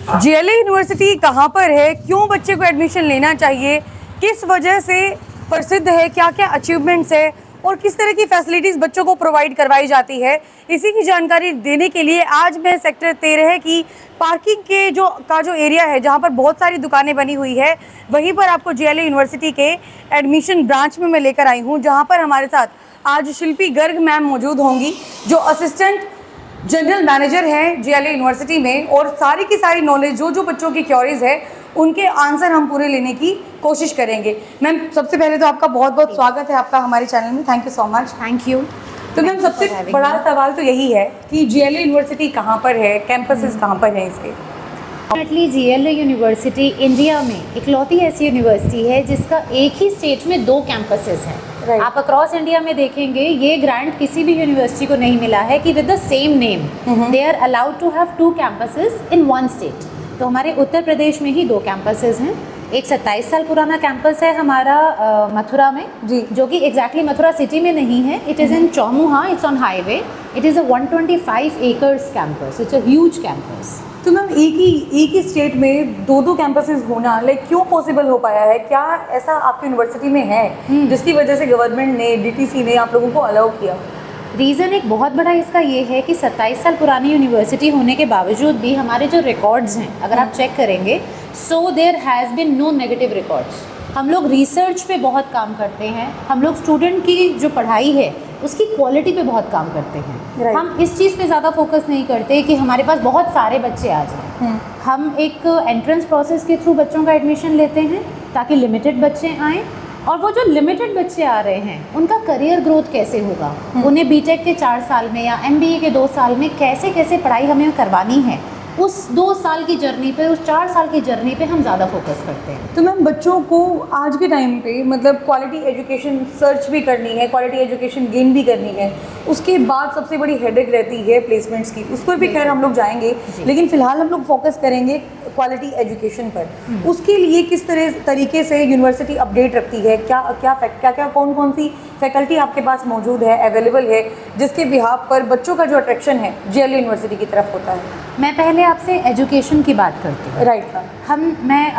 GLA university कहाँ पर है, क्यों बच्चे को एडमिशन लेना चाहिए, किस वजह से प्रसिद्ध है, क्या क्या अचीवमेंट्स है और किस तरह की फैसिलिटीज़ बच्चों को प्रोवाइड करवाई जाती है, इसी की जानकारी देने के लिए आज मैं सेक्टर 13 की पार्किंग के जो एरिया है, जहाँ पर बहुत सारी दुकानें बनी हुई है, वहीं पर आपको जीएलए यूनिवर्सिटी के एडमिशन ब्रांच में मैं लेकर आई हूँ, जहाँ पर हमारे साथ आज शिल्पी गर्ग मैम मौजूद होंगी, जो असिस्टेंट जनरल मैनेजर हैं जीएलए यूनिवर्सिटी में, और सारी की सारी नॉलेज जो बच्चों की क्वेरीज है उनके आंसर हम पूरे लेने की कोशिश करेंगे। मैम, सबसे पहले तो आपका बहुत बहुत स्वागत है आपका हमारे चैनल में। Thank you so much. Thank you. तो मैम, सबसे बड़ा सवाल तो यही है कि जीएलए यूनिवर्सिटी कहाँ पर है, कैंपसेस कहाँ पर हैं इसके? डेफिनेटली जीएलए यूनिवर्सिटी इंडिया में इकलौती ऐसी यूनिवर्सिटी है जिसका एक ही स्टेट में 2 कैंपसेस हैं। आप अक्रॉस इंडिया में देखेंगे ये ग्रांट किसी भी यूनिवर्सिटी को नहीं मिला है कि with the same name they are allowed to have 2 campuses in 1 state. तो हमारे उत्तर प्रदेश में ही 2 कैंपसेस हैं। एक 27 साल पुराना कैंपस है हमारा मथुरा में जी, जो कि एग्जैक्टली मथुरा सिटी में नहीं है। It is in Chaumuha, it's on highway. It is a 125 acres campus, it's a huge campus. तो मैम, एक ही स्टेट में 2 कैंपसेस होना क्यों पॉसिबल हो पाया है? क्या ऐसा आपकी यूनिवर्सिटी में है जिसकी वजह से गवर्नमेंट ने, डीटीसी ने आप लोगों को अलाउ किया? रीज़न एक बहुत बड़ा इसका ये है कि 27 साल पुरानी यूनिवर्सिटी होने के बावजूद भी हमारे जो रिकॉर्ड्स हैं, अगर आप चेक करेंगे, so there has been no negative records. हम लोग रिसर्च पे बहुत काम करते हैं, हम लोग स्टूडेंट की जो पढ़ाई है उसकी क्वालिटी पे बहुत काम करते हैं। हम इस चीज़ पे ज़्यादा फोकस नहीं करते कि हमारे पास बहुत सारे बच्चे आ जाएं। हम एक एंट्रेंस प्रोसेस के थ्रू बच्चों का एडमिशन लेते हैं ताकि लिमिटेड बच्चे आएँ, और वो जो लिमिटेड बच्चे आ रहे हैं उनका करियर ग्रोथ कैसे होगा, उन्हें बीटेक के 4 साल में या एमबीए के 2 साल में कैसे कैसे पढ़ाई हमें करवानी है, उस 2 साल की जर्नी पे, उस 4 साल की जर्नी पे हम ज़्यादा फोकस करते हैं। तो मैम, बच्चों को आज के टाइम पे मतलब क्वालिटी एजुकेशन सर्च भी करनी है, क्वालिटी एजुकेशन गेन भी करनी है, उसके बाद सबसे बड़ी हेडेक रहती है प्लेसमेंट्स की। उस पर भी खैर हम लोग जाएंगे, लेकिन फिलहाल हम लोग फोकस करेंगे क्वालिटी एजुकेशन पर। उसके लिए किस तरीके से यूनिवर्सिटी अपडेट रखती है? क्या कौन सी फैकल्टी आपके पास मौजूद है, अवेलेबल है, जिसके बिहाफ पर बच्चों का जो अट्रैक्शन है जीएलए यूनिवर्सिटी की तरफ होता है? मैं पहले आपसे एजुकेशन की बात करती हूँ। राइट।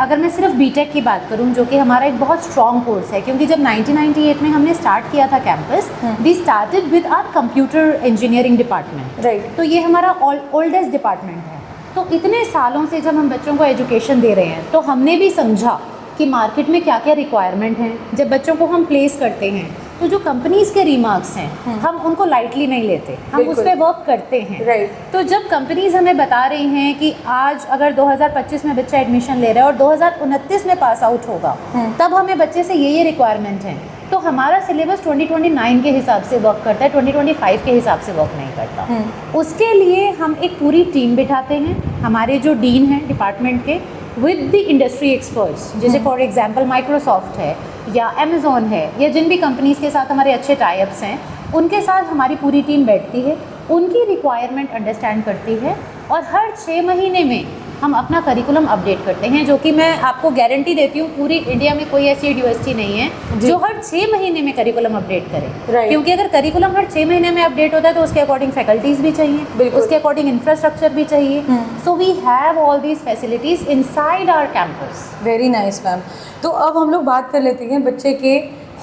अगर मैं सिर्फ बीटेक की बात करूँ, जो कि हमारा एक बहुत स्ट्रॉन्ग कोर्स है, क्योंकि जब 1998 में हमने स्टार्ट किया था campus, we started with our computer engineering department. Right. तो ये हमारा ओल्डेस्ट डिपार्टमेंट है। तो इतने सालों से जब हम बच्चों को एजुकेशन दे रहे हैं तो हमने भी समझा कि मार्केट में क्या क्या रिक्वायरमेंट हैं। जब बच्चों को हम प्लेस करते हैं तो जो कंपनीज के रिमार्क्स हैं हम उनको लाइटली नहीं लेते, हम उस पर वर्क करते हैं। राइट। तो जब कंपनीज हमें बता रही हैं कि आज अगर 2025 में बच्चा एडमिशन ले रहा है और 2029 में पास आउट होगा, तब हमें बच्चे से ये रिक्वायरमेंट है, तो हमारा सिलेबस 2029 के हिसाब से वर्क करता है, 2025 के हिसाब से वर्क नहीं करता। उसके लिए हम एक पूरी टीम बिठाते हैं, हमारे जो डीन हैं डिपार्टमेंट के, विद द इंडस्ट्री एक्सपर्ट्स, जैसे फॉर एग्जांपल माइक्रोसॉफ्ट है या अमेज़ॉन है, या जिन भी कंपनीज़ के साथ हमारे अच्छे टाई-अप्स हैं, उनके साथ हमारी पूरी टीम बैठती है, उनकी रिक्वायरमेंट अंडरस्टैंड करती है, और हर 6 महीने में हम अपना करिकुलम अपडेट करते हैं, जो कि मैं आपको गारंटी देती हूँ पूरी इंडिया में कोई ऐसी यूनिवर्सिटी नहीं है जो हर 6 महीने में करिकुलम अपडेट करे। क्योंकि अगर करिकुलम हर 6 महीने में अपडेट होता है तो उसके अकॉर्डिंग फैकल्टीज़ भी चाहिए, उसके अकॉर्डिंग इंफ्रास्ट्रक्चर भी चाहिए। So we have all these facilities inside our campus. Very nice ma'am. तो अब हम लोग बात कर लेते हैं बच्चे के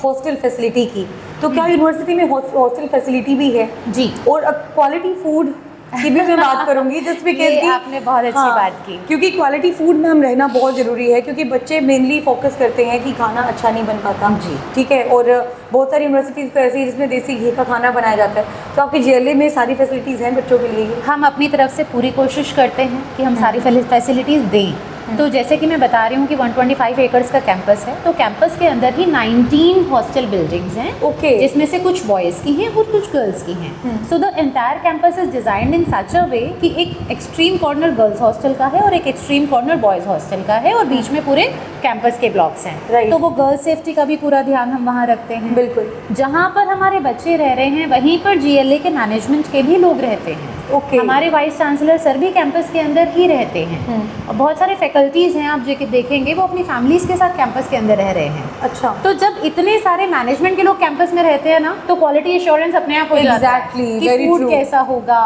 हॉस्टल फैसिलिटी की। तो क्या यूनिवर्सिटी में हॉस्टल फैसिलिटी भी है? जी। और क्वालिटी फूड की भी मैं बात करूंगी, जस्ट बिकॉज आपने बहुत अच्छी बात की, क्योंकि क्वालिटी फूड में हम रहना बहुत ज़रूरी है, क्योंकि बच्चे मेनली फोकस करते हैं कि खाना अच्छा नहीं बन पाता। जी। ठीक है। और बहुत सारी यूनिवर्सिटीज़ तो ऐसी है जिसमें देसी घी का खाना बनाया जाता है। तो आपके जीएलए में सारी फैसिलिटीज़ हैं बच्चों के लिए? हम अपनी तरफ से पूरी कोशिश करते हैं कि हम सारी फैसिलिटीज़ दें। तो जैसे कि मैं बता रही हूँ कि 125 एकर्स का कैंपस है, तो कैंपस के अंदर ही 19 हॉस्टल बिल्डिंग्स हैं। ओके। जिसमें से कुछ बॉयज़ की हैं और कुछ गर्ल्स की हैं। So the entire campus is designed in such a way कि एक एक्सट्रीम कॉर्नर गर्ल्स हॉस्टल का है और एक एक्सट्रीम कॉर्नर बॉयज़ हॉस्टल का है, और बीच में पूरे कैंपस के ब्लॉक्स हैं। तो वो गर्ल्स सेफ्टी का भी पूरा ध्यान हम वहाँ रखते हैं। बिल्कुल। जहाँ पर हमारे बच्चे रह रहे हैं वहीं पर जीएलए के मैनेजमेंट के भी लोग रहते हैं। Okay. हमारे वाइस चांसलर सर भी कैंपस के अंदर ही रहते हैं और बहुत सारे फैकल्टीज़ हैं, आप जो देखेंगे वो अपनी फैमिलीज़ के साथ कैंपस के अंदर रह रहे हैं। अच्छा, तो जब इतने सारे मैनेजमेंट के लोग कैंपस में रहते हैं ना, तो क्वालिटी एश्योरेंस अपने आप हो जाता है Exactly, कि very फूड true. कैसा होगा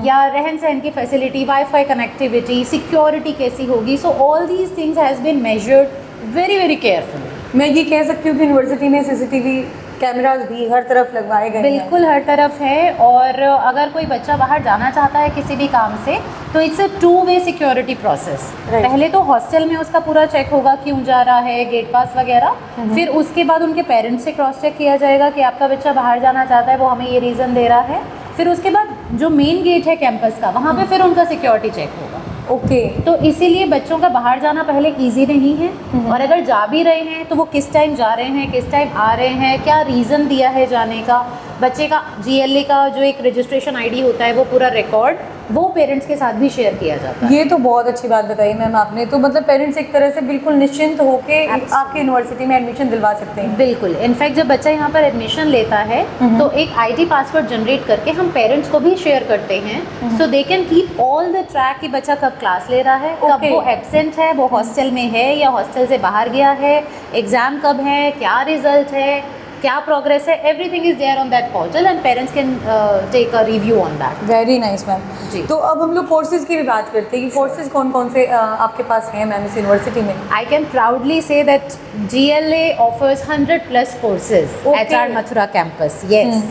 या रहन सहन की फैसिलिटी, वाईफाई कनेक्टिविटी, सिक्योरिटी कैसी होगी। So all these things has been measured very very carefully. मैं ये कह सकती हूँ कि यूनिवर्सिटी में सीसीटीवी कैमरास भी हर तरफ लगवाए गए हैं। बिल्कुल हर तरफ है, और अगर कोई बच्चा बाहर जाना चाहता है किसी भी काम से, तो it's a two way security process. Right. पहले तो हॉस्टल में उसका पूरा चेक होगा, क्यों जा रहा है, गेट पास वगैरह। फिर उसके बाद उनके पेरेंट्स से क्रॉस चेक किया जाएगा कि आपका बच्चा बाहर जाना चाहता है, वो हमें ये रीज़न दे रहा है। फिर उसके बाद जो मेन गेट है कैंपस का, वहाँ पे फिर उनका सिक्योरिटी चेक होगा। ओके, तो इसीलिए बच्चों का बाहर जाना पहले इजी नहीं है, और अगर जा भी रहे हैं तो वो किस टाइम जा रहे हैं, किस टाइम आ रहे हैं, क्या रीज़न दिया है जाने का, बच्चे का GLA का जो एक रजिस्ट्रेशन ID होता है वो पूरा रिकॉर्ड वो पेरेंट्स के साथ भी शेयर किया जाता है। ये तो बहुत अच्छी बात बताई मैम आपने। तो मतलब पेरेंट्स एक तरह से बिल्कुल निश्चिंत होके आपकी यूनिवर्सिटी में एडमिशन दिलवा सकते हैं। बिल्कुल, इनफैक्ट जब बच्चा यहाँ पर एडमिशन लेता है तो एक ID पासवर्ड जनरेट करके हम पेरेंट्स को भी शेयर करते हैं, so they can keep all the track कि बच्चा कब क्लास ले रहा है, कब Okay. वो एब्सेंट है, वो हॉस्टल में है या हॉस्टल से बाहर गया है, एग्ज़ाम कब है, क्या रिजल्ट है, क्या प्रोग्रेस है, everything is there on that portal and parents can take a review on that. Very nice ma'am. जी। तो अब हम लोग कोर्सेज की भी बात करते हैं कि कोर्सेज कौन कौन से आपके पास हैं मैम इस यूनिवर्सिटी में? I can proudly say that GLA offers 100+ courses at Okay. our Mathura campus. Yes.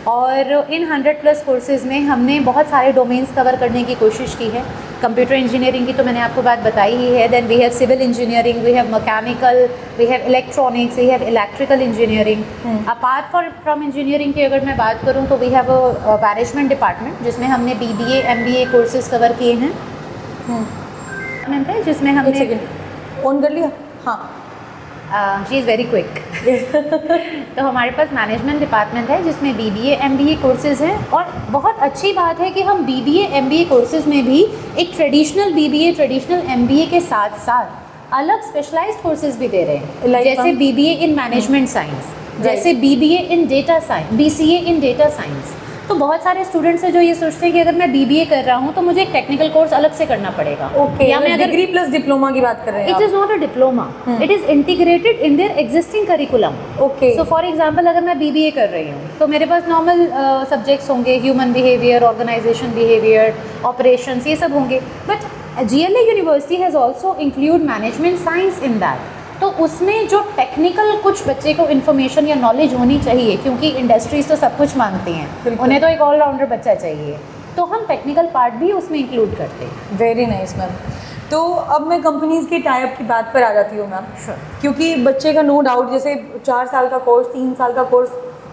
और इन 100+ कोर्सेज़ में हमने बहुत सारे डोमेन्स कवर करने की कोशिश की है। कंप्यूटर इंजीनियरिंग की तो मैंने आपको बात बताई ही है, then we have civil engineering, we have mechanical, we have electronics, we have electrical engineering. Apart from engineering की अगर मैं बात करूँ तो we have a management department जिसमें हमने BBA MBA कोर्सेज़ कवर किए हैं, जिसमें एक हमने सेकेंड ऑन कर लिया। हाँ, शी इज़ वेरी क्विक। तो हमारे पास मैनेजमेंट डिपार्टमेंट है जिसमें BBA MBA कोर्सेज़ हैं, और बहुत अच्छी बात है कि हम BBA MBA कोर्सेज़ में भी एक ट्रेडिशनल BBA ट्रेडिशनल MBA के साथ साथ अलग स्पेशलाइज्ड कोर्सेज़ भी दे रहे हैं, Like जैसे BBA इन मैनेजमेंट साइंस, जैसे BBA इन डेटा साइंस, BCA इन डेटा साइंस। तो बहुत सारे स्टूडेंट्स हैं जो ये सोचते हैं कि अगर मैं BBA कर रहा हूँ तो मुझे एक टेक्निकल कोर्स अलग से करना पड़ेगा। ओके, या मैं अगर डिग्री प्लस डिप्लोमा की बात कर रहे हैं it is not a diploma, it is integrated in their existing curriculum. Okay. So for example अगर मैं BBA कर रही हूँ तो मेरे पास नॉर्मल सब्जेक्ट्स होंगे, human behaviour, organisation behaviour, operations, ये सब होंगे, but GLA university has also include management science in that. तो उसमें जो टेक्निकल कुछ बच्चे को इन्फॉर्मेशन या नॉलेज होनी चाहिए, क्योंकि इंडस्ट्रीज तो सब कुछ मांगती हैं, बिल्कुल। उन्हें तो एक ऑलराउंडर बच्चा चाहिए, तो हम टेक्निकल पार्ट भी उसमें इंक्लूड करते हैं। Very nice ma'am. तो अब मैं कंपनीज़ की टाइप की बात पर आ जाती हूँ मैम। Sure. क्योंकि बच्चे का नो डाउट जैसे 4 साल का कोर्स, 3 साल का कोर्स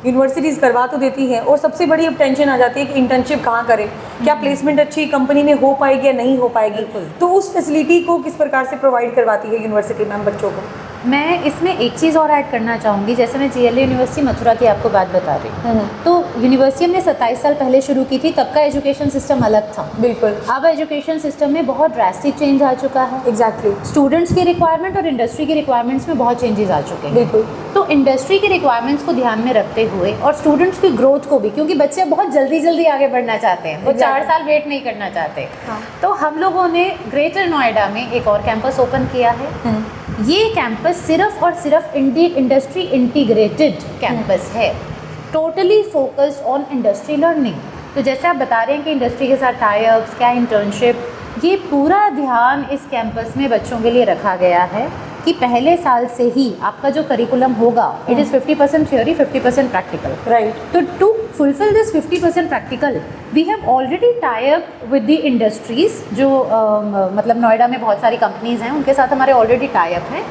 यूनिवर्सिटीज़ करवा तो देती है, और सबसे बड़ी अब टेंशन आ जाती है कि इंटर्नशिप कहाँ करें, क्या प्लेसमेंट अच्छी कंपनी में हो पाएगी या नहीं हो पाएगी। बिल्कुल। तो उस फैसिलिटी को किस प्रकार से प्रोवाइड करवाती है यूनिवर्सिटी मैम बच्चों को? मैं इसमें एक चीज़ और ऐड करना चाहूँगी, जैसे मैं GLA यूनिवर्सिटी मथुरा की आपको बात बता रही हूँ, तो यूनिवर्सिटी हमने 27 साल पहले शुरू की थी, तब का एजुकेशन सिस्टम अलग था। बिल्कुल, अब एजुकेशन सिस्टम में बहुत ड्रास्टिक चेंज आ चुका है। एग्जैक्टली, स्टूडेंट्स की रिक्वायरमेंट और इंडस्ट्री की रिक्वायरमेंट्स में बहुत चेंजेस आ चुके हैं। बिल्कुल। तो इंडस्ट्री की रिक्वायरमेंट्स को ध्यान में रखते हुए और स्टूडेंट्स की ग्रोथ को भी, क्योंकि बच्चे बहुत जल्दी जल्दी आगे बढ़ना चाहते हैं, वो 4 साल वेट नहीं करना चाहते। हाँ। तो हम लोगों ने ग्रेटर नोएडा में एक और कैंपस ओपन किया है। ये कैंपस सिर्फ और सिर्फ इंडस्ट्री इंटीग्रेटेड कैंपस है, totally focused on industry learning. तो जैसे आप बता रहे हैं कि इंडस्ट्री के साथ टाई-अप्स, क्या इंटर्नशिप, ये पूरा ध्यान इस कैंपस में बच्चों के लिए रखा गया है कि पहले साल से ही आपका जो करिकुलम होगा, it is 50% theory, 50% practical. Right. तो to fulfil this 50% practical, we have already tie up with the industries, जो मतलब नोएडा में बहुत सारी कंपनीज हैं, उनके साथ हमारे ऑलरेडी टाई अप हैं।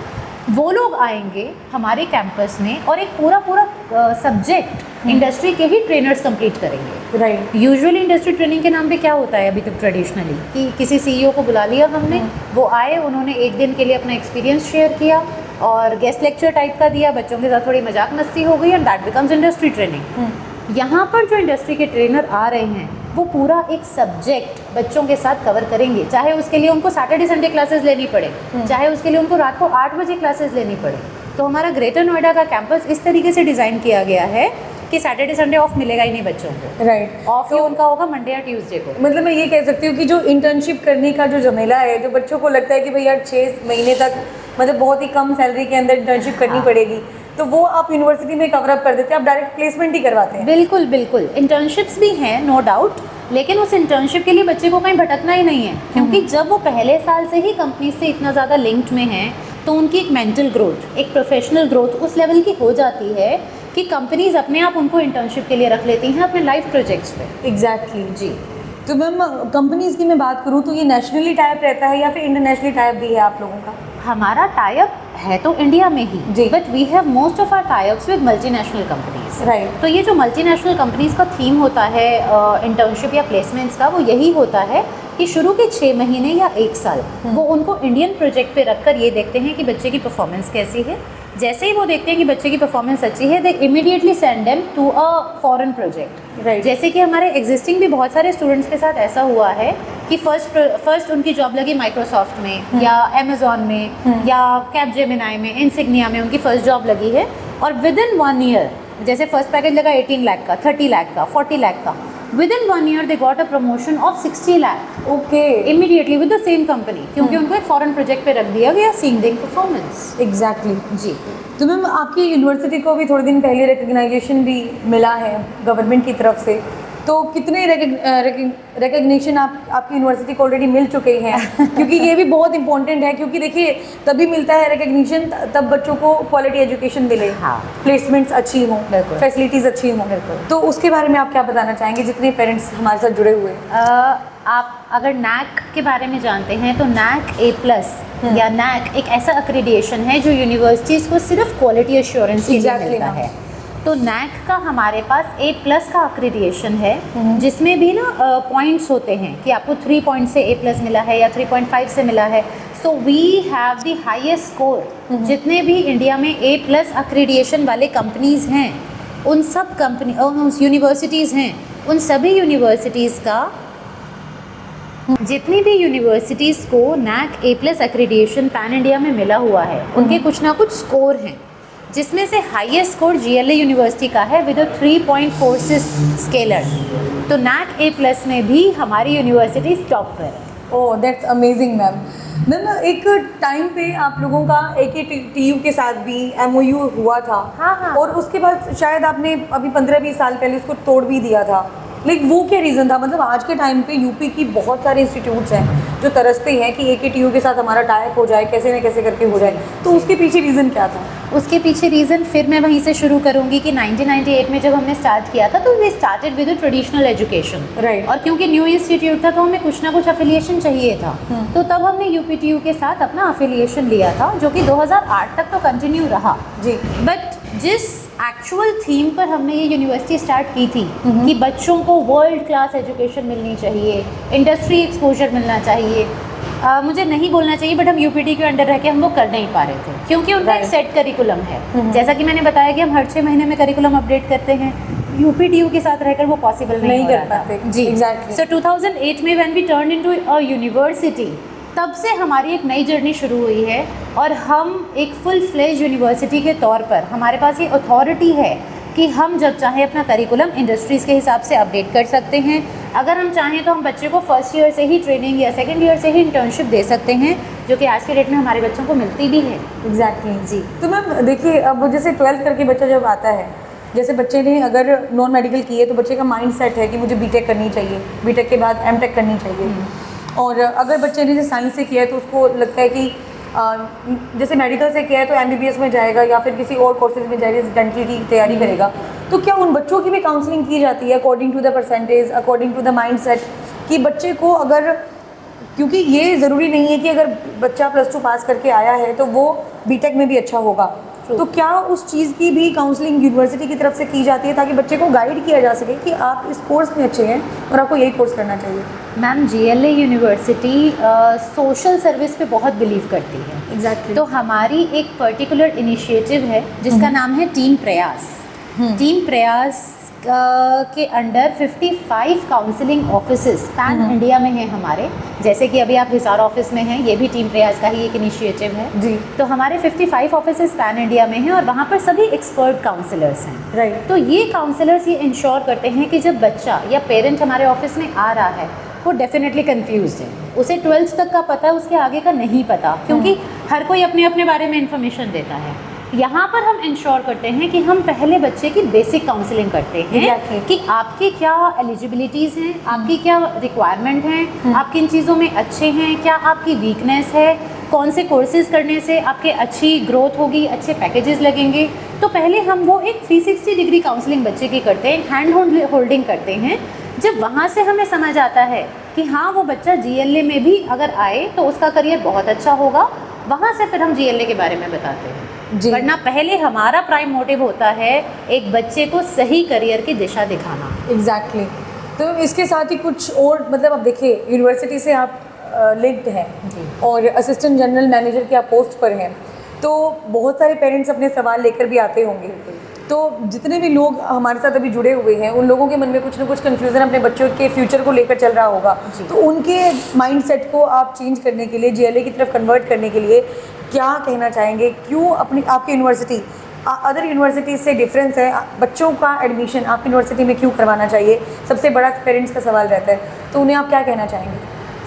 वो लोग आएंगे हमारे कैंपस में और एक पूरा सब्जेक्ट इंडस्ट्री के ही ट्रेनर्स कंप्लीट करेंगे। राइट। यूजुअली इंडस्ट्री ट्रेनिंग के नाम पे क्या होता है अभी तक ट्रेडिशनली, कि किसी CEO को बुला लिया हमने, वो आए, उन्होंने एक दिन के लिए अपना एक्सपीरियंस शेयर किया और गेस्ट लेक्चर टाइप का दिया, बच्चों के साथ थोड़ी मजाक मस्ती हो गई, and that becomes industry training. यहाँ पर जो इंडस्ट्री के ट्रेनर आ रहे हैं वो पूरा एक सब्जेक्ट बच्चों के साथ कवर करेंगे, चाहे उसके लिए उनको सैटरडे संडे क्लासेस लेनी पड़े, चाहे उसके लिए उनको रात को 8 बजे क्लासेस लेनी पड़े। तो हमारा ग्रेटर नोएडा का कैंपस इस तरीके से डिज़ाइन किया गया है कि सैटरडे संडे ऑफ मिलेगा ही नहीं बच्चों को, राइट। ऑफ ही उनका होगा मंडे या ट्यूसडे को। मतलब मैं ये कह सकती हूँ कि जो इंटर्नशिप करने का जो झमेला है, जो बच्चों को लगता है कि भाई यार 6 महीने तक मतलब बहुत ही कम सैलरी के अंदर इंटर्नशिप करनी पड़ेगी, तो वो आप यूनिवर्सिटी में कवर अप कर देते हैं, आप डायरेक्ट प्लेसमेंट ही करवाते हैं। बिल्कुल बिल्कुल, इंटर्नशिप्स भी हैं नो डाउट, लेकिन उस इंटर्नशिप के लिए बच्चे को कहीं भटकना ही नहीं है, क्योंकि जब वो पहले साल से ही कंपनी से इतना ज़्यादा लिंक्ड में हैं तो उनकी एक मेंटल ग्रोथ, एक प्रोफेशनल ग्रोथ उस लेवल की हो जाती है कि कंपनीज अपने आप उनको इंटर्नशिप के लिए रख लेती हैं अपने लाइफ प्रोजेक्ट्स पे। एग्जैक्टली जी। तो मैम कंपनीज की मैं बात करूँ तो ये नेशनली टाइप रहता है या फिर इंटरनेशनली टाइप भी है आप लोगों का? हमारा टाइप है तो इंडिया में ही जी। But we have most of our types with multinational companies. Right. तो ये जो मल्टीनेशनल कंपनीज का थीम होता है इंटर्नशिप या प्लेसमेंट्स का, वो यही होता है कि शुरू के 6 महीने या 1 साल वो उनको इंडियन प्रोजेक्ट पे रखकर ये देखते हैं कि बच्चे की परफॉर्मेंस कैसी है। जैसे ही वो देखते हैं कि बच्चे की परफॉर्मेंस अच्छी है, they immediately send them to a foreign project. Right. जैसे कि हमारे एग्जिस्टिंग भी बहुत सारे स्टूडेंट्स के साथ ऐसा हुआ है कि फर्स्ट उनकी जॉब लगी माइक्रोसॉफ्ट में या अमेजोन में या कैपजेमिनाई में, इनसिग्निया में उनकी फर्स्ट जॉब लगी है, और विद इन 1 ईयर जैसे फर्स्ट पैकेज लगा 18 लाख का, 30 लाख का, 40 लाख का, with in 1 year they got a promotion of 60 lakh okay. Immediately with the same company, क्योंकि उनको एक फॉरेन प्रोजेक्ट पे रख दिया गया, सीइंग देयर परफॉर्मेंस। एग्जैक्टली। जी। तो मैम आपकी यूनिवर्सिटी को भी थोड़े दिन पहले रिकग्नाइजेशन भी मिला है गवर्नमेंट की तरफ से, तो कितने रिकग्निशन आपकी यूनिवर्सिटी को ऑलरेडी मिल चुके हैं? क्योंकि ये भी बहुत इंपॉर्टेंट है, क्योंकि देखिए तभी मिलता है रिकग्निशन तब बच्चों को क्वालिटी एजुकेशन मिले, हाँ। प्लेसमेंट्स अच्छी हों, बिल्कुल। फैसिलिटीज़ अच्छी हों। बिल्कुल। तो उसके बारे में आप क्या बताना चाहेंगे जितने पेरेंट्स हमारे साथ जुड़े हुए हैं? आप अगर नैक के बारे में जानते हैं तो नैक A+ या नैक एक ऐसा अक्रेडिएशन है जो यूनिवर्सिटीज़ को सिर्फ क्वालिटी एश्योरेंस के लिए Exactly, मिलता हाँ। है। तो नैक का हमारे पास A+ का अक्रेडिएशन है, जिसमें भी ना पॉइंट्स होते हैं कि आपको 3 पॉइंट से A+ मिला है या 3.5 से मिला है। So we have the highest score. जितने भी इंडिया में A+ अक्रेडिएशन वाले कंपनीज़ हैं, उन सब कंपनी उन यूनिवर्सिटीज़ हैं, उन सभी यूनिवर्सिटीज़ का, जितनी भी यूनिवर्सिटीज़ को नैक A+ अक्रेडिएशन पैन इंडिया में मिला हुआ है, उनके कुछ ना कुछ स्कोर हैं, जिसमें से हाईएस्ट स्कोर GLA यूनिवर्सिटी का है विद 3.46 स्केलर। तो नैक A+ में भी हमारी यूनिवर्सिटी टॉप पर है। Oh that's amazing ma'am. Ma'am एक टाइम पे आप लोगों का AKTU के साथ भी MOU हुआ था। हाँ। और उसके बाद शायद आपने अभी 15-20 साल पहले उसको तोड़ भी दिया था, लेकिन वो क्या रीज़न था? मतलब आज के टाइम पे यूपी की बहुत सारे इंस्टीट्यूट्स हैं जो तरसते हैं कि AKTU के साथ हमारा टाइप हो जाए, कैसे न कैसे करके हो जाए, तो उसके पीछे रीज़न क्या था? उसके पीछे रीज़न फिर मैं वहीं से शुरू करूंगी कि 1998 में जब हमने स्टार्ट किया था तो we started with traditional education. Right. और क्योंकि न्यू इंस्टीट्यूट था तो हमें कुछ ना कुछ अफिलिएशन चाहिए था, तो तब हमने UPTU के साथ अपना अफिलिएशन लिया था, जो कि 2008 तक तो कंटिन्यू रहा। जी। बट जिस एक्चुअल थीम पर हमने ये यूनिवर्सिटी स्टार्ट की थी कि बच्चों को वर्ल्ड क्लास एजुकेशन मिलनी चाहिए, इंडस्ट्री एक्सपोजर मिलना चाहिए, मुझे नहीं बोलना चाहिए बट हम UPT के अंडर रह के हम वो कर नहीं पा रहे थे, क्योंकि उनका एक सेट करिकुलम है। जैसा कि मैंने बताया कि हम हर 6 महीने में करिकुलम अपडेट करते हैं, UPTU के साथ रहकर वो पॉसिबल नहीं कर पाते। जी। एग्जैक्टली। सो 2008 में when we turn into a university, तब से हमारी एक नई जर्नी शुरू हुई है, और हम एक फुल फ्लेज यूनिवर्सिटी के तौर पर हमारे पास ये अथॉरिटी है कि हम जब चाहें अपना करिकुलम इंडस्ट्रीज़ के हिसाब से अपडेट कर सकते हैं। अगर हम चाहें तो हम बच्चे को फर्स्ट ईयर से ही ट्रेनिंग या सेकंड ईयर से ही इंटर्नशिप दे सकते हैं, जो कि आज के डेट में हमारे बच्चों को मिलती भी है। एग्जैक्टली। जी। तो मैम देखिए, अब जैसे 12th करके बच्चा जब आता है, जैसे बच्चे ने अगर नॉन मेडिकल किए तो बच्चे का माइंड सेट है कि मुझे BTech करनी चाहिए, BTech के बाद MTech करनी चाहिए। और अगर बच्चे ने जैसे साइंस से किया है तो उसको लगता है कि जैसे मेडिकल से किया है तो MBBS में जाएगा या फिर किसी और कोर्सेज में जाएगा, डेंटल की तैयारी करेगा। तो क्या उन बच्चों की भी काउंसलिंग की जाती है according to the percentage, according to the mind set, कि बच्चे को अगर, क्योंकि ये ज़रूरी नहीं है कि अगर बच्चा +2 पास करके आया है तो वो BTech में भी अच्छा होगा, तो क्या उस चीज़ की भी काउंसलिंग यूनिवर्सिटी की तरफ से की जाती है ताकि बच्चे को गाइड किया जा सके कि आप इस कोर्स में अच्छे हैं और आपको यही कोर्स करना चाहिए? Ma'am GLA university social service पे बहुत बिलीव करती है। एग्जैक्टली। तो हमारी एक पर्टिकुलर इनिशिएटिव है जिसका नाम है टीम प्रयास। टीम प्रयास के under 55 counselling offices pan India में हैं हमारे। जैसे कि अभी आप हिसार ऑफिस में हैं, ये भी टीम प्रयास का ही एक इनिशिएटिव है जी। तो हमारे 55 ऑफिसेस पैन इंडिया में हैं और वहाँ पर सभी एक्सपर्ट काउंसलर्स हैं। राइट। तो ये काउंसलर्स ये इंश्योर करते हैं कि जब बच्चा या पेरेंट हमारे ऑफिस में आ रहा है वो डेफिनेटली कंफ्यूज्ड है, उसे 12th तक का पता है, उसके आगे का नहीं पता, क्योंकि हर कोई अपने अपने बारे में इंफॉर्मेशन देता है। यहाँ पर हम इंश्योर करते हैं कि हम पहले बच्चे की बेसिक काउंसलिंग करते हैं Exactly. कि आपकी क्या एलिजिबिलिटीज़ हैं, आपकी क्या रिक्वायरमेंट हैं, आप किन चीज़ों में अच्छे हैं, क्या आपकी वीकनेस है, कौन से कोर्सेज करने से आपके अच्छी ग्रोथ होगी, अच्छे पैकेजेस लगेंगे। तो पहले हम वो एक 360 डिग्री काउंसलिंग बच्चे की करते हैं, हैंड होल्डिंग करते हैं। जब वहाँ से हमें समझ आता है कि हाँ वो बच्चा GLA में भी अगर आए तो उसका करियर बहुत अच्छा होगा, वहाँ से फिर हम GLA के बारे में बताते हैं। जी। वरना पहले हमारा प्राइम मोटिव होता है एक बच्चे को सही करियर की दिशा दिखाना। एग्जैक्टली तो इसके साथ ही कुछ और मतलब अब देखिए यूनिवर्सिटी से आप लिंक्ड हैं जी। और असिस्टेंट जनरल मैनेजर की आप पोस्ट पर हैं, तो बहुत सारे पेरेंट्स अपने सवाल लेकर भी आते होंगे। तो जितने भी लोग हमारे साथ अभी जुड़े हुए हैं उन लोगों के मन में कुछ ना कुछ कन्फ्यूज़न अपने बच्चों के फ्यूचर को लेकर चल रहा होगा, तो उनके माइंडसेट को आप चेंज करने के लिए, GLA की तरफ कन्वर्ट करने के लिए क्या कहना चाहेंगे? क्यों अपनी आपकी यूनिवर्सिटी अदर यूनिवर्सिटीज़ से डिफरेंस है? बच्चों का एडमिशन आपकी यूनिवर्सिटी में क्यों करवाना चाहिए? सबसे बड़ा पेरेंट्स का सवाल रहता है, तो उन्हें आप क्या कहना चाहेंगे?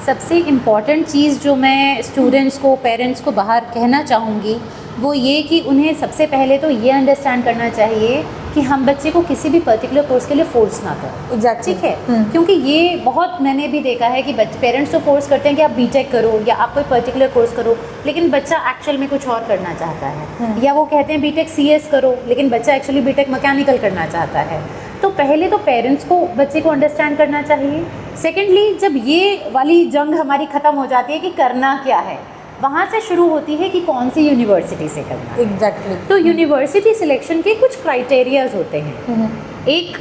सबसे इम्पॉर्टेंट चीज़ जो मैं स्टूडेंट्स को, पेरेंट्स को बाहर कहना चाहूँगी वो ये कि उन्हें सबसे पहले तो ये अंडरस्टैंड करना चाहिए कि हम बच्चे को किसी भी पर्टिकुलर कोर्स के लिए फोर्स ना करें। एग्जैक्टली। ठीक है, क्योंकि ये बहुत मैंने भी देखा है कि पेरेंट्स तो फोर्स करते हैं कि आप बीटेक करो या आप कोई पर्टिकुलर कोर्स करो, लेकिन बच्चा एक्चुअल में कुछ और करना चाहता है। या वो कहते हैं बीटेक CS करो, लेकिन बच्चा एक्चुअली बीटेक मैकेनिकल करना चाहता है। तो पहले तो पेरेंट्स को बच्चे को अंडरस्टैंड करना चाहिए। सेकेंडली, जब ये वाली जंग हमारी ख़त्म हो जाती है कि करना क्या है, वहाँ से शुरू होती है कि कौन सी यूनिवर्सिटी से करना है। एग्जैक्टली। तो यूनिवर्सिटी सिलेक्शन के कुछ क्राइटेरियाज होते हैं। एक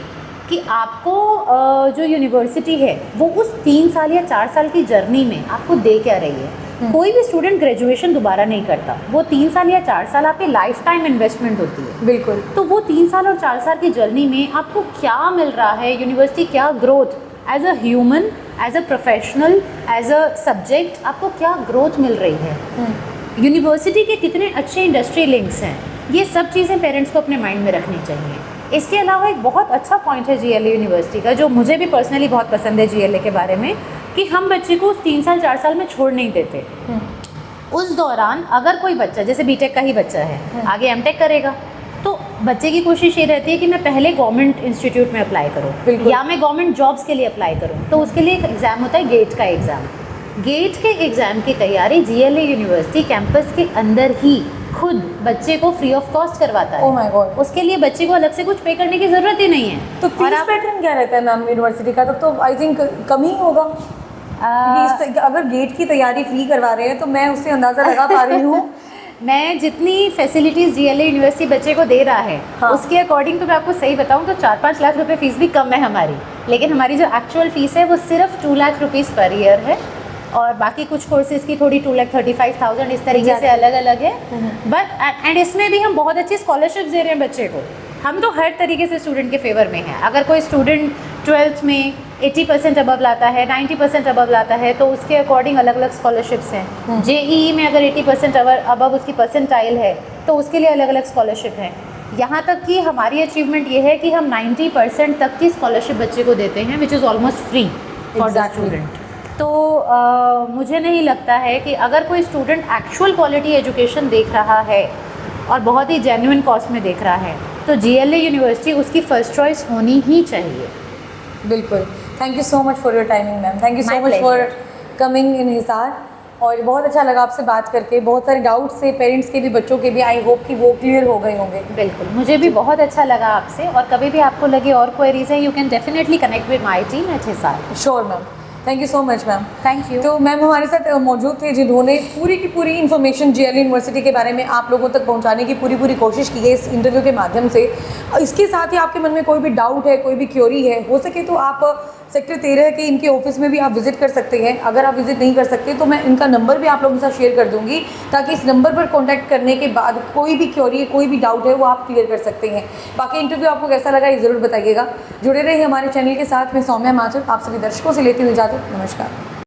कि आपको जो यूनिवर्सिटी है वो उस 3 साल या 4 साल की जर्नी में आपको दे क्या रही है। कोई भी स्टूडेंट ग्रेजुएशन दोबारा नहीं करता, वो 3 साल या 4 साल आपकी लाइफ टाइम इन्वेस्टमेंट होती है। बिल्कुल। तो वो 3 साल और 4 साल की जर्नी में आपको क्या मिल रहा है, यूनिवर्सिटी क्या growth as a human, as a professional, as a subject आपको क्या ग्रोथ मिल रही है, यूनिवर्सिटी के कितने अच्छे इंडस्ट्री लिंक्स हैं, ये सब चीज़ें पेरेंट्स को अपने माइंड में रखनी चाहिए। इसके अलावा एक बहुत अच्छा पॉइंट है GLA यूनिवर्सिटी का, जो मुझे भी पर्सनली बहुत पसंद है GLA के बारे में, कि हम बच्चे को उस 3 साल 4 साल में छोड़ नहीं देते। उस दौरान अगर कोई बच्चा, जैसे बीटेक का ही बच्चा है, आगे MTech करेगा, तो बच्चे की कोशिश ये रहती है कि मैं पहले गवर्नमेंट इंस्टीट्यूट में अप्लाई करूँ या मैं गवर्नमेंट जॉब्स के लिए अप्लाई करूँ। तो उसके लिए एक एग्ज़ाम होता है गेट का एग्ज़ाम। गेट के एग्ज़ाम की तैयारी GLA यूनिवर्सिटी कैंपस के अंदर ही खुद बच्चे को फ्री ऑफ कॉस्ट करवाता है। Oh my God. उसके लिए बच्चे को अलग से कुछ पे करने की ज़रूरत ही नहीं है। तो फीस पैटर्न क्या रहता है मैम यूनिवर्सिटी का? तो आई थिंक कम ही होगा, क्योंकि अगर गेट की तैयारी फ्री करवा रहे हैं तो मैं उससे अंदाज़ा लगा पा रही हूँ। मैं जितनी फैसिलिटीज़ GLA यूनिवर्सिटी बच्चे को दे रहा है, हाँ। उसके अकॉर्डिंग तो मैं आपको सही बताऊं तो 4-5 लाख रुपए फीस भी कम है हमारी, लेकिन हमारी जो एक्चुअल फ़ीस है वो सिर्फ 2 लाख रुपीज़ पर ईयर है, और बाकी कुछ कोर्सेज़ की थोड़ी 2,35,000 इस तरीके से अलग अलग है। बट एंड इसमें भी हम बहुत अच्छी स्कॉलरशिप्स दे रहे हैं बच्चे को। हम तो हर तरीके से स्टूडेंट के फेवर में हैं। अगर कोई स्टूडेंट 12th में 80% अबव लाता है, 90% अबव लाता है, तो उसके अकॉर्डिंग अलग अलग स्कॉलरशिप्स हैं। JEE में अगर 80% अबव उसकी परसेंटाइल है तो उसके लिए अलग अलग स्कॉलरशिप है। यहाँ तक कि हमारी अचीवमेंट ये है कि हम 90% तक की स्कॉलरशिप बच्चे को देते हैं, which is almost free for the student. तो मुझे नहीं लगता है कि अगर कोई स्टूडेंट एक्चुअल क्वालिटी एजुकेशन देख रहा है और बहुत ही जेन्युइन कॉस्ट में देख रहा है, तो GLA यूनिवर्सिटी उसकी फ़र्स्ट चॉइस होनी ही चाहिए। बिल्कुल। Thank you so much for your timing ma'am. Thank you so much for coming in Hisar. और बहुत अच्छा लगा आपसे बात करके। बहुत सारे डाउट्स से पेरेंट्स के भी, बच्चों के भी, आई होप कि वो क्लियर हो गए होंगे। बिल्कुल, मुझे भी बहुत अच्छा लगा आपसे, और कभी भी आपको लगे और क्वेरीज है, you can definitely connect with my team at Hisar. Sure ma'am. Thank you so much ma'am. Thank you. तो मैम हमारे साथ मौजूद थे जिन्होंने पूरी की पूरी इन्फॉर्मेशन GLA यूनिवर्सिटी के बारे में आप लोगों तक पहुंचाने की पूरी कोशिश की है इस इंटरव्यू के माध्यम से। इसके साथ ही आपके मन में कोई भी डाउट है, कोई भी क्योरी है, हो सके तो आप सेक्टर 13 के इनके ऑफिस में भी आप विजिट कर सकते हैं। अगर आप विजिट नहीं कर सकते तो मैं इनका नंबर भी आप लोगों के साथ शेयर कर दूंगी, ताकि इस नंबर पर कॉन्टैक्ट करने के बाद कोई भी क्वेरी, कोई भी डाउट है वो आप क्लियर कर सकते हैं। बाकी इंटरव्यू आपको कैसा लगा ये ज़रूर बताइएगा। जुड़े रहे हमारे चैनल के साथ। मैं सौम्या माथुर आप सभी दर्शकों से लेती हुई इजाज़त। नमस्कार।